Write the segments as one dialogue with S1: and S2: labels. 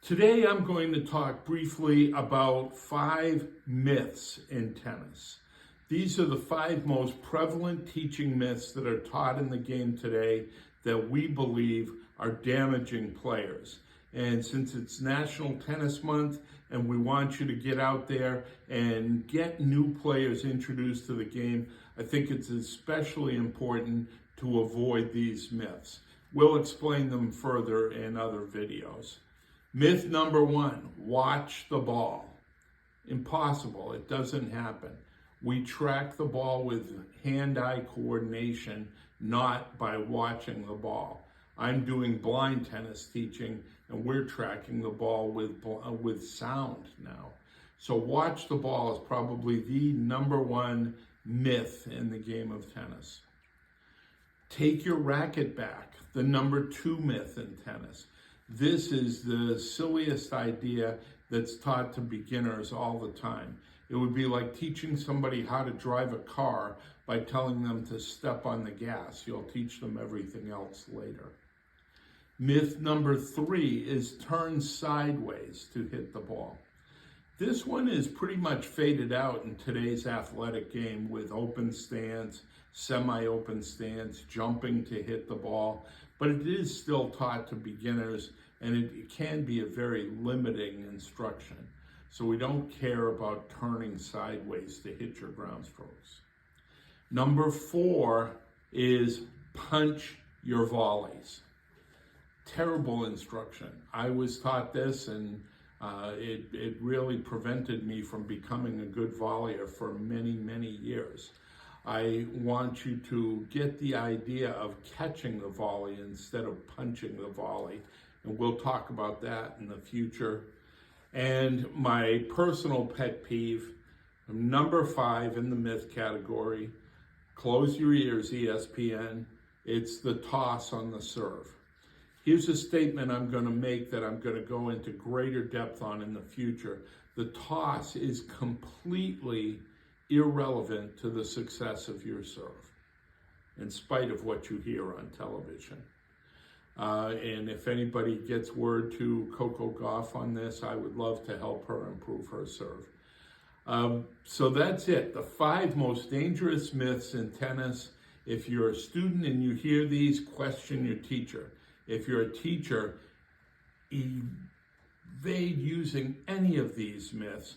S1: Today I'm going to talk briefly about 5 myths in tennis. These are the 5 most prevalent teaching myths that are taught in the game today that we believe are damaging players. And since it's National Tennis Month and we want you to get out there and get new players introduced to the game, I think it's especially important to avoid these myths. We'll explain them further in other videos. Myth number 1, watch the ball. Impossible, it doesn't happen. We track the ball with hand-eye coordination, not by watching the ball. I'm doing blind tennis teaching and we're tracking the ball with sound now. So watch the ball is probably the number 1 myth in the game of tennis. Take your racket back, the number 2 myth in tennis. This is the silliest idea that's taught to beginners all the time. It would be like teaching somebody how to drive a car by telling them to step on the gas. You'll teach them everything else later. Myth number 3 is turn sideways to hit the ball. This one is pretty much faded out in today's athletic game with open stance, semi-open stance, jumping to hit the ball, but it is still taught to beginners and it can be a very limiting instruction. So we don't care about turning sideways to hit your ground strokes. Number 4 is punch your volleys. Terrible instruction. I was taught this and it really prevented me from becoming a good volleyer for many, many years. I want you to get the idea of catching the volley instead of punching the volley. And we'll talk about that in the future. And my personal pet peeve, number 5 in the myth category, close your ears, ESPN, it's the toss on the serve. Here's a statement I'm going to make that I'm going to go into greater depth on in the future. The toss is completely irrelevant to the success of your serve, in spite of what you hear on television. And if anybody gets word to Coco Gauff on this, I would love to help her improve her serve. So that's it, the 5 most dangerous myths in tennis. If you're a student and you hear these, question your teacher. If you're a teacher, evade using any of these myths.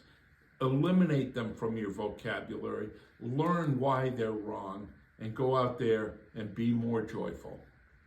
S1: Eliminate them from your vocabulary, learn why they're wrong, and go out there and be more joyful.